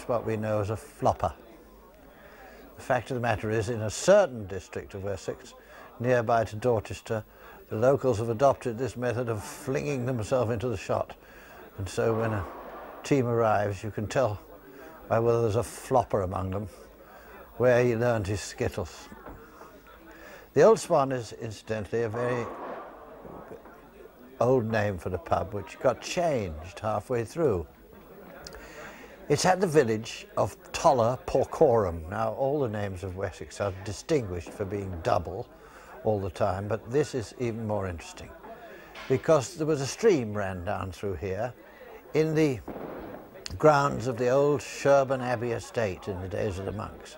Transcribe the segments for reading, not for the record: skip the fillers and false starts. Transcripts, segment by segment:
what we know as a flopper. The fact of the matter is, in a certain district of Wessex, nearby to Dorchester, the locals have adopted this method of flinging themselves into the shot. And so when a team arrives, you can tell by whether there's a flopper among them where he learned his Skittles. The Old Swan is incidentally a very old name for the pub, which got changed halfway through. It's at the village of Toller Porcorum. Now, all the names of Wessex are distinguished for being double all the time, but this is even more interesting because there was a stream ran down through here in the grounds of the old Sherborne Abbey estate in the days of the monks,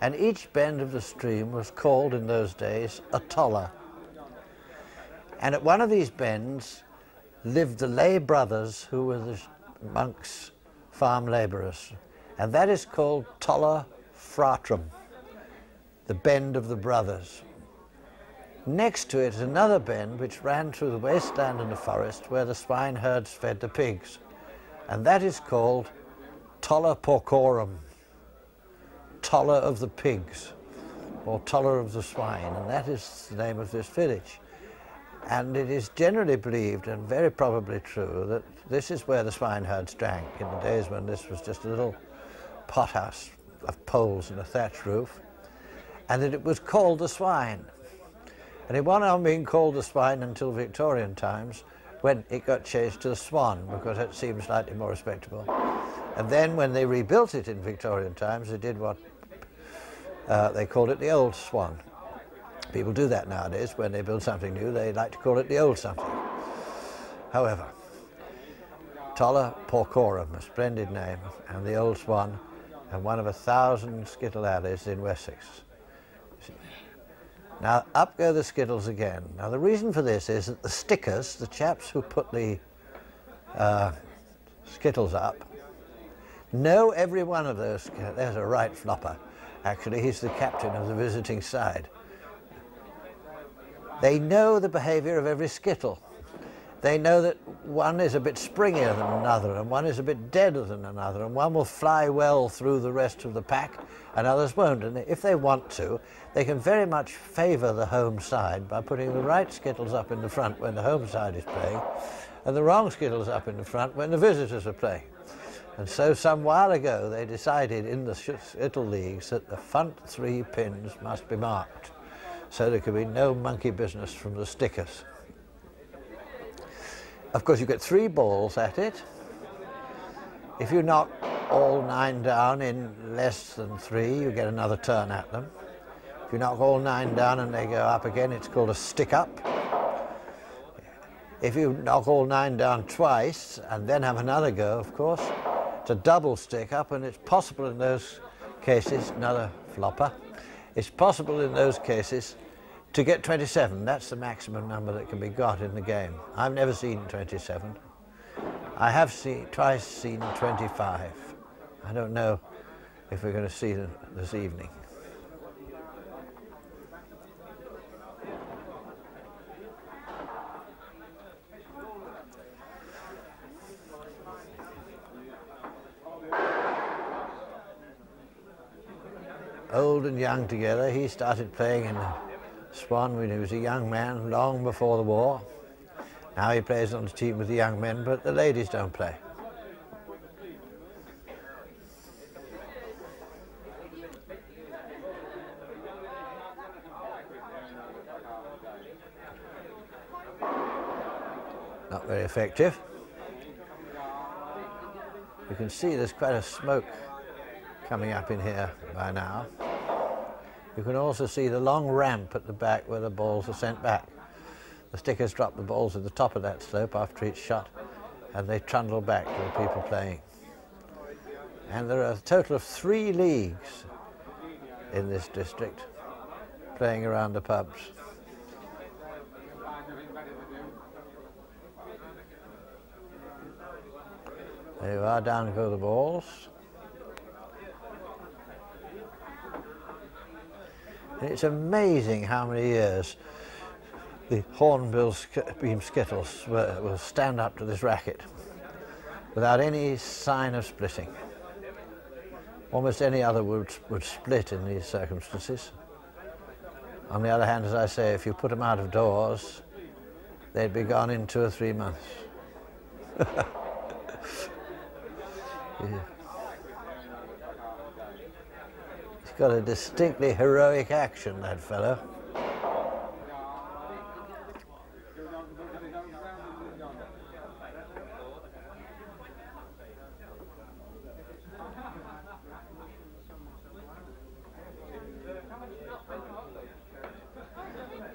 and each bend of the stream was called in those days a toller. And at one of these bends lived the lay brothers who were the monks' farm labourers, and that is called Toller Fratrum, the bend of the brothers. Next to it is another bend which ran through the wasteland and the forest where the swineherds fed the pigs, and that is called Toller Porcorum, Toller of the pigs, or Toller of the swine, and that is the name of this village. And it is generally believed, and very probably true, that this is where the swineherds drank in the days when this was just a little pothouse of poles and a thatched roof, and that it was called the Swine. And it went on being called the Swine until Victorian times, when it got changed to the Swan, because it seemed slightly more respectable. And then when they rebuilt it in Victorian times, they did what they called it the Old Swan. People do that nowadays. When they build something new, they like to call it the old something. However, Toller Porcorum, a splendid name, and the Old Swan, and one of 1,000 skittle alleys in Wessex. Now, up go the Skittles again. Now, the reason for this is that the stickers, the chaps who put the Skittles up, know every one of those. There's a right flopper. Actually, he's the captain of the visiting side. They know the behaviour of every Skittle. They know that one is a bit springier than another, and one is a bit deader than another, and one will fly well through the rest of the pack, and others won't. And if they want to, they can very much favour the home side by putting the right Skittles up in the front when the home side is playing, and the wrong Skittles up in the front when the visitors are playing. And so some while ago they decided in the Skittle leagues that the front 3 pins must be marked, so there could be no monkey business from the stickers. Of course, you get 3 balls at it. If you knock all 9 down in less than 3, you get another turn at them. If you knock all 9 down and they go up again, it's called a stick-up. If you knock all 9 down twice and then have another go, of course, it's a double stick-up, and it's possible in those cases, another flopper, it's possible in those cases to get 27. That's the maximum number that can be got in the game. I've never seen 27. I have twice seen 25. I don't know if we're going to see them this evening. Old and young together. He started playing in the Swan when he was a young man, long before the war. Now he plays on the team with the young men, but the ladies don't play. Not very effective. You can see there's quite a smoke coming up in here by now. You can also see the long ramp at the back where the balls are sent back. The stickers drop the balls at the top of that slope after each shot, and they trundle back to the people playing. And there are a total of 3 leagues in this district playing around the pubs. There you are, down go the balls. And it's amazing how many years the hornbill beam Skittles will stand up to this racket without any sign of splitting. almost any other would split in these circumstances. On the other hand, as I say, if you put them out of doors, they'd be gone in 2 or 3 months. Yeah. He's got a distinctly heroic action, that fellow.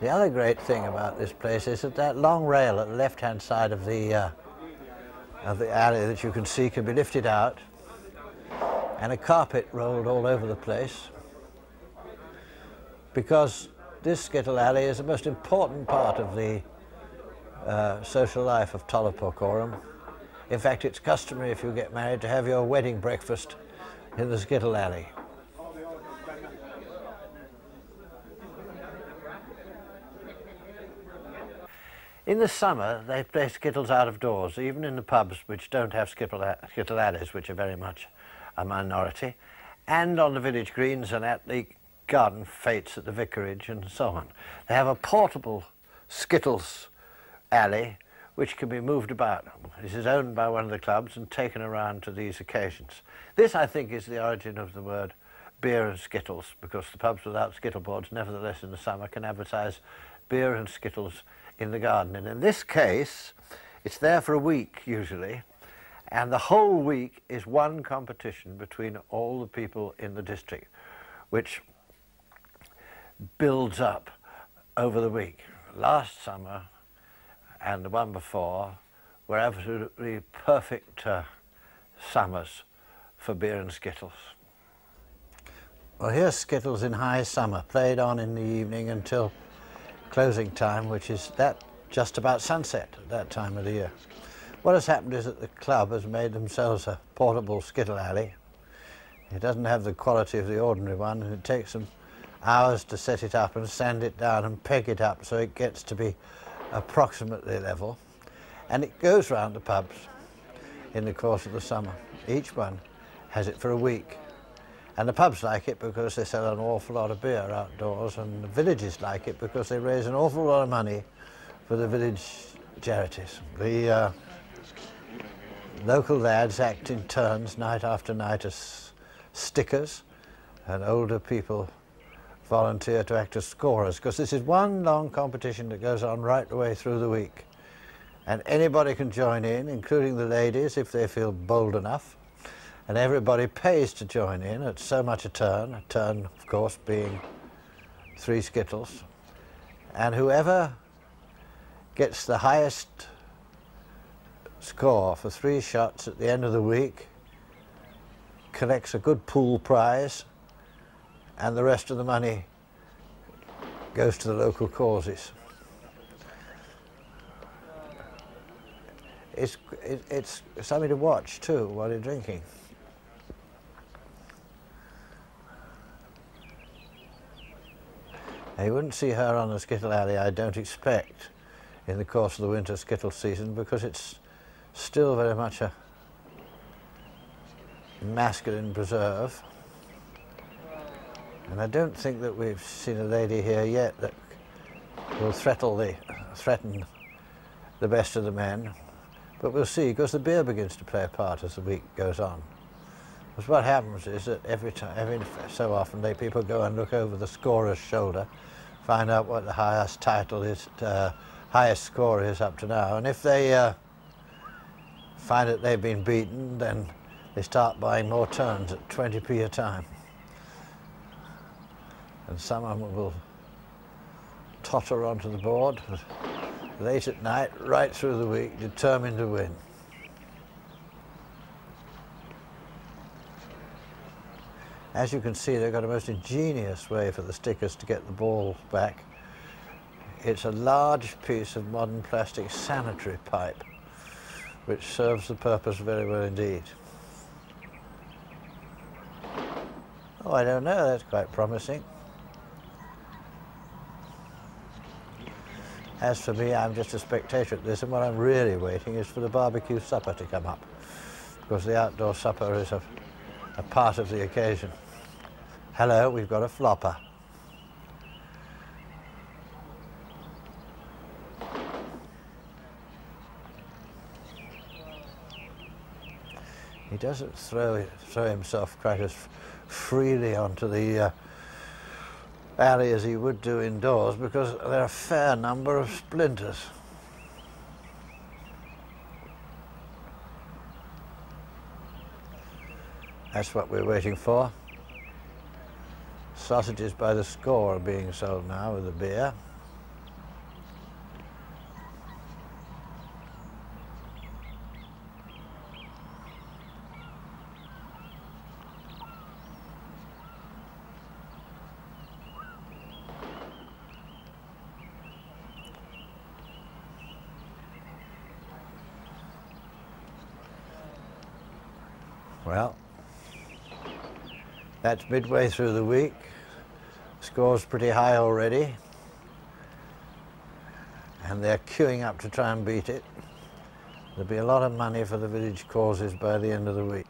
The other great thing about this place is that long rail at the left-hand side of the alley that you can see can be lifted out, and a carpet rolled all over the place, because this Skittle Alley is the most important part of the social life of Tolla Porcorum. In fact, it's customary, if you get married, to have your wedding breakfast in the Skittle Alley. In the summer, they play skittles out of doors, even in the pubs which don't have skittle alleys, which are very much a minority, and on the village greens and at the garden fetes at the vicarage and so on. They have a portable Skittles alley which can be moved about. This is owned by one of the clubs and taken around to these occasions. This, I think, is the origin of the word beer and skittles, because the pubs without skittle boards, nevertheless in the summer, can advertise beer and skittles in the garden. And in this case, it's there for a week usually, and the whole week is one competition between all the people in the district, which builds up over the week. Last summer and the one before were absolutely perfect summers for beer and skittles. Well, here's Skittles in high summer, played on in the evening until closing time, which is just about sunset at that time of the year. What has happened is that the club has made themselves a portable Skittle alley. It doesn't have the quality of the ordinary one, and it takes them hours to set it up and sand it down and peg it up so it gets to be approximately level. And it goes round the pubs in the course of the summer. Each one has it for a week. And the pubs like it because they sell an awful lot of beer outdoors, and the villages like it because they raise an awful lot of money for the village charities. The local lads act in turns night after night as stickers, and older people volunteer to act as scorers, because this is one long competition that goes on right the way through the week. And anybody can join in, including the ladies if they feel bold enough. And everybody pays to join in at so much a turn of course being 3 skittles. And whoever gets the highest score for 3 shots at the end of the week collects a good pool prize, and the rest of the money goes to the local causes. It's something to watch too while you're drinking. Now, you wouldn't see her on the Skittle Alley, I don't expect, in the course of the winter Skittle season, because it's still very much a masculine preserve. And I don't think that we've seen a lady here yet that will threaten the best of the men. But we'll see, because the beer begins to play a part as the week goes on. Because what happens is that every so often people go and look over the scorer's shoulder, find out what the highest title is, highest score is up to now. And if they find that they've been beaten, then they start buying more turns at 20p a time. And some of them will totter onto the board late at night, right through the week, determined to win. As you can see, they've got a most ingenious way for the stickers to get the ball back. It's a large piece of modern plastic sanitary pipe, which serves the purpose very well indeed. Oh, I don't know, that's quite promising. As for me, I'm just a spectator at this, and what I'm really waiting is for the barbecue supper to come up, because the outdoor supper is a a part of the occasion. Hello, we've got a flopper. He doesn't throw himself quite as freely onto the alley as he would do indoors because there are a fair number of splinters. That's what we're waiting for. Sausages by the score are being sold now with the beer. Well, that's midway through the week. Score's pretty high already, and they're queuing up to try and beat it. There'll be a lot of money for the village causes by the end of the week.